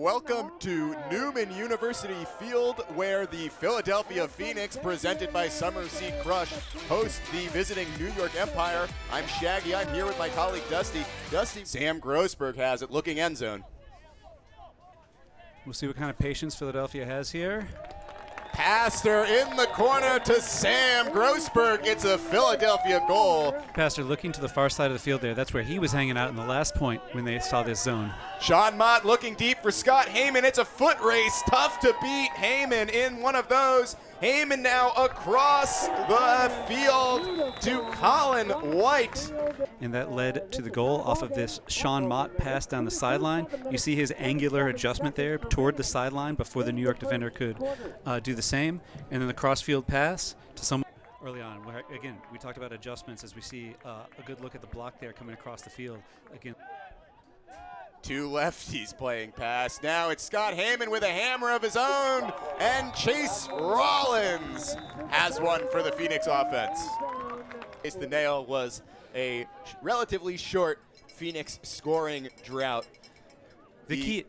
Welcome to Newman University Field, where the Philadelphia Phoenix, presented by Summerseat Crush, host the visiting New York Empire. I'm Shaggy. I'm here with my colleague Dusty. Dusty, Sam Grossberg has it, looking end zone. We'll see what kind of patience Philadelphia has here. Pastor in the corner to Sam Grossberg. It's a Philadelphia goal. Pastor looking to the far side of the field there. That's where he was hanging out in the last point when they saw this zone. Sean Mott looking deep for Scott Heyman. It's a foot race. Tough to beat Heyman in one of those. Heyman now across the field to Colin White. And that led to the goal off of this Sean Mott pass down the sideline. You see his angular adjustment there toward the sideline before the New York defender could do the same. And then the crossfield pass to someone early on. Where, again, we talked about adjustments as we see a good look at the block there coming across the field. Again, two lefties playing pass. Now it's Scott Heyman with a hammer of his own, and Chase Rollins has one for the Phoenix offense. The nail was a relatively short Phoenix scoring drought. The key.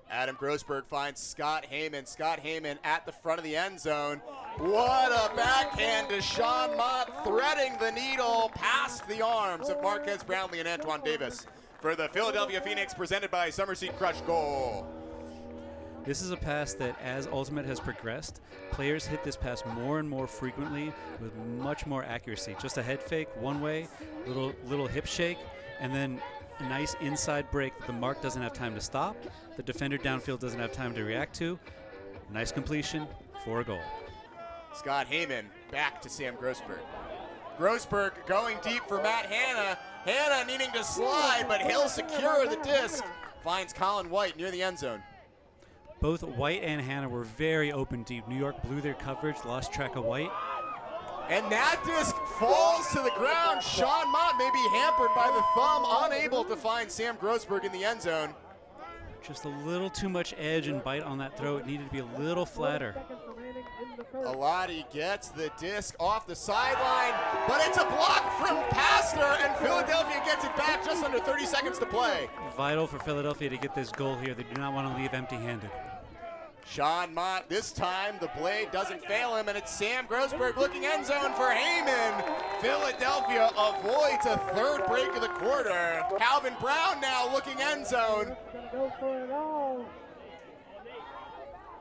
Adam Grossberg finds Scott Heyman. Scott Heyman at the front of the end zone. What a backhand to Sean Mott, threading the needle past the arms of Marquez Brownlee and Antoine Davis for the Philadelphia Phoenix, presented by Summerseat Crush goal. This is a pass that, as Ultimate has progressed, players hit this pass more and more frequently with much more accuracy. Just a head fake one way, little hip shake, and then a nice inside break that the mark doesn't have time to stop, the defender downfield doesn't have time to react to. Nice completion for a goal. Scott Heyman back to Sam Grossberg. Grossberg going deep for Matt Hanna. Hanna needing to slide, but he'll secure the disc. Finds Colin White near the end zone. Both White and Hanna were very open deep. New York blew their coverage, lost track of White. And that disc falls to the ground. Sean Mott may be hampered by the thumb, unable to find Sam Grossberg in the end zone. Just a little too much edge and bite on that throw. It needed to be a little flatter. Alati gets the disc off the sideline, but it's a block from Pastor, and Philadelphia gets it back just under 30 seconds to play. Vital for Philadelphia to get this goal here. They do not want to leave empty-handed. Sean Mott, this time the blade doesn't fail him, and it's Sam Grossberg looking end zone for Heyman. Philadelphia avoids a third break of the quarter. Calvin Brown now looking end zone.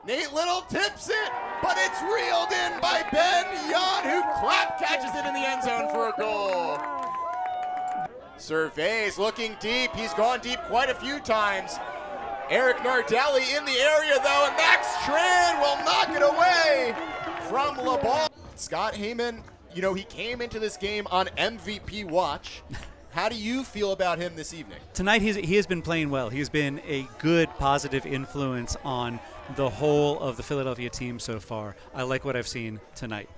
Nate Little tips it, but it's reeled in by Ben Yod, who catches it in the end zone for a goal. Surveys looking deep. He's gone deep quite a few times. Eric Nardelli in the area, though, and Max Tran will knock it away from LeBall. Scott Heyman, you know, he came into this game on MVP watch. How do you feel about him this evening? Tonight, he has been playing well. He's been a good, positive influence on the whole of the Philadelphia team so far. I like what I've seen tonight.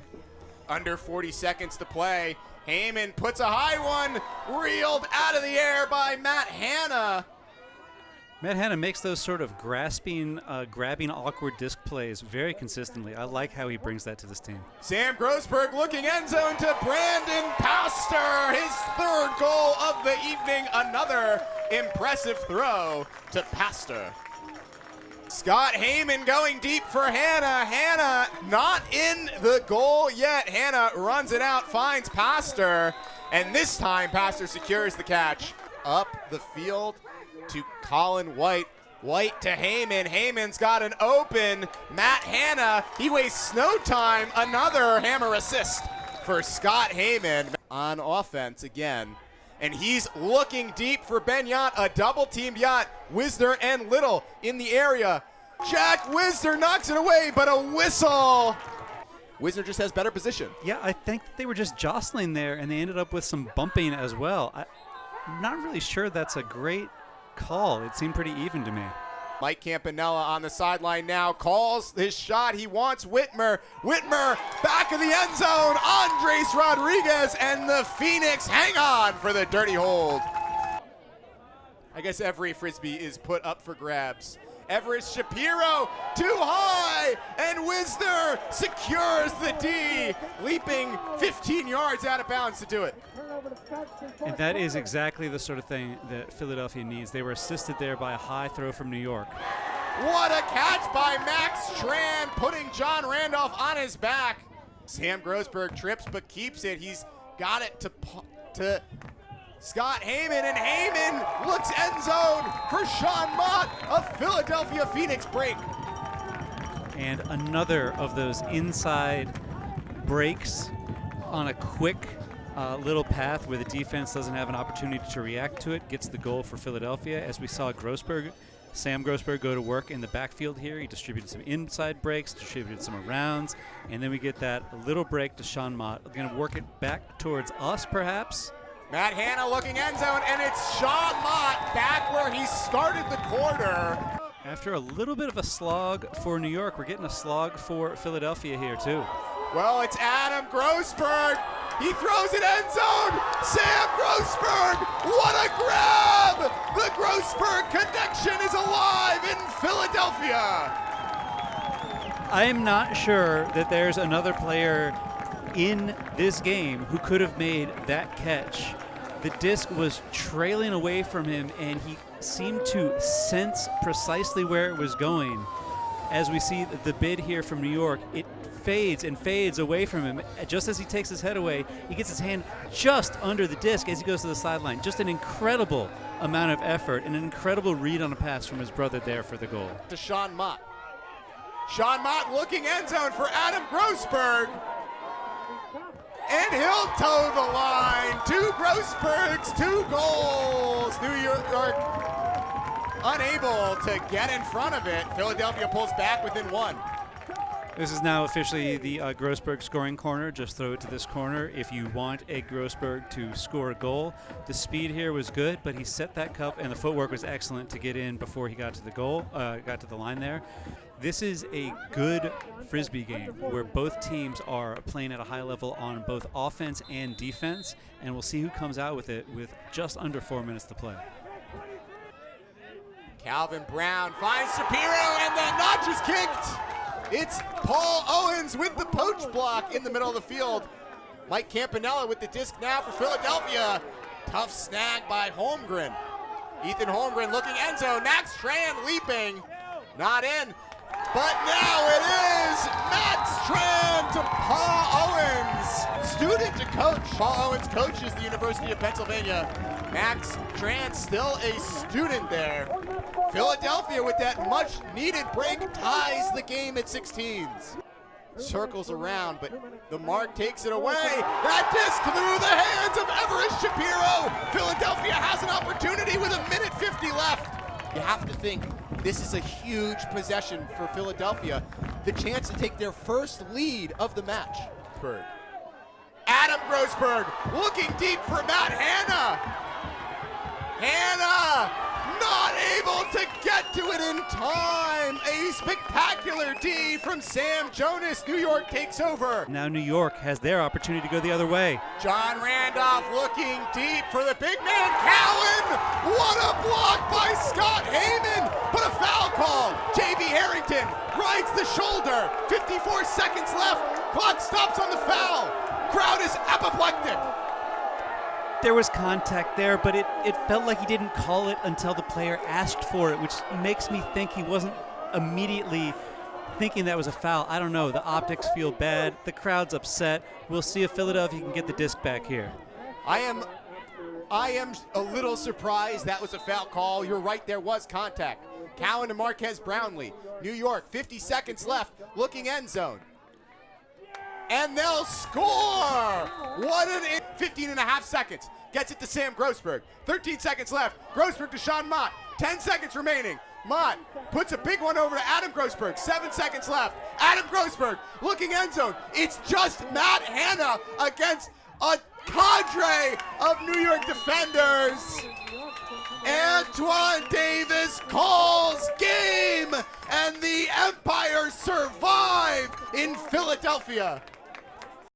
Under 40 seconds to play. Heyman puts a high one, reeled out of the air by Matt Hanna. Matt Hanna makes those sort of grasping, grabbing awkward disc plays very consistently. I like how he brings that to this team. Sam Grossberg looking end zone to Brandon Pastor. His third goal of the evening. Another impressive throw to Pastor. Scott Heyman going deep for Hanna. Hanna not in the goal yet. Hanna runs it out, finds Pastor, and this time Pastor secures the catch. Up the field to Colin White. White to Heyman. Heyman's got an open Matt Hanna. He wastes no time. Another hammer assist for Scott Heyman on offense again. And he's looking deep for Ben Yacht, a double-teamed Yacht. Wisner and Little in the area. Jack Wisner knocks it away, but a whistle. Wisner just has better position. Yeah, I think they were just jostling there, and they ended up with some bumping as well. I'm not really sure that's a great call. It seemed pretty even to me. Mike Campanella on the sideline now calls his shot. He wants Whitmer. Whitmer back of the end zone. Andres Rodriguez and the Phoenix hang on for the dirty hold. I guess every Frisbee is put up for grabs Everest Shapiro too high, and Wisner secures the D, leaping 15 yards out of bounds to do it. And that is exactly the sort of thing that Philadelphia needs. They were assisted there by a high throw from New York. What a catch by Max Tran, putting John Randolph on his back. Sam Grossberg trips but keeps it. He's got it to Scott Heyman, and Heyman looks end zone for Sean Mott, a Philadelphia Phoenix break. And another of those inside breaks on a quick little path where the defense doesn't have an opportunity to react to it, gets the goal for Philadelphia. As we saw Sam Grossberg go to work in the backfield here. He distributed some inside breaks, distributed some arounds, and then we get that little break to Sean Mott. We're going to work it back towards us, perhaps. Matt Hanna looking end zone, and it's Sean Mott back where he started the quarter. After a little bit of a slog for New York, we're getting a slog for Philadelphia here, too. Well, it's Adam Grossberg. He throws it end zone. Sam Grossberg, what a grab! The Grossberg connection is alive in Philadelphia. I am not sure that there's another player in this game who could have made that catch. The disc was trailing away from him, and he seemed to sense precisely where it was going. As we see the bid here from New York, it fades and fades away from him. Just as he takes his head away, he gets his hand just under the disc as he goes to the sideline. Just an incredible amount of effort and an incredible read on a pass from his brother there for the goal. To Sean Mott. Sean Mott looking end zone for Adam Grossberg. And he'll toe the line. 2 Grossbergs, 2 goals. New York unable to get in front of it. Philadelphia pulls back within 1. This is now officially the Grossberg scoring corner. Just throw it to this corner if you want a Grossberg to score a goal. The speed here was good, but he set that cup, and the footwork was excellent to get in before he got to the goal, got to the line there. This is a good Frisbee game where both teams are playing at a high level on both offense and defense, and we'll see who comes out with it with just under 4 minutes to play. Calvin Brown finds Shapiro, and the notch is kicked. It's Paul Owens with the poach block in the middle of the field. Mike Campanella with the disc now for Philadelphia. Tough snag by Holmgren. Ethan Holmgren looking end zone. Max Tran leaping. Not in. But now it is Max Tran to Paul Owens. Student to coach. Paul Owens coaches the University of Pennsylvania. Max Tran still a student there. Philadelphia with that much needed break ties the game at 16s. Circles around, but the mark takes it away. That disc through the hands of Everest Shapiro. Philadelphia has an opportunity with 1:50 left. You have to think this is a huge possession for Philadelphia. The chance to take their first lead of the match. Adam Grossberg looking deep for Matt Hanna. Hanna not able to get to it in time. A spectacular D from Sam Jonas. New York takes over. Now New York has their opportunity to go the other way. John Randolph looking deep for the big man, Cowan. What a block by Scott Heyman, but a foul call. J.B. Harrington rides the shoulder. 54 seconds left. Clock stops on the foul. Crowd is apoplectic. There was contact there, but it felt like he didn't call it until the player asked for it, which makes me think he wasn't immediately thinking that was a foul. I don't know. The optics feel bad. The crowd's upset. We'll see if Philadelphia can get the disc back here. I am a little surprised that was a foul call. You're right, there was contact. Cowan to Marquez Brownlee. New York, 50 seconds left, looking end zone. And they'll score! 15 and a half seconds. Gets it to Sam Grossberg. 13 seconds left. Grossberg to Sean Mott. 10 seconds remaining. Mott puts a big one over to Adam Grossberg. 7 seconds left. Adam Grossberg looking end zone. It's just Matt Hanna against a cadre of New York defenders. Antoine Davis calls game, and the Empire survive in Philadelphia.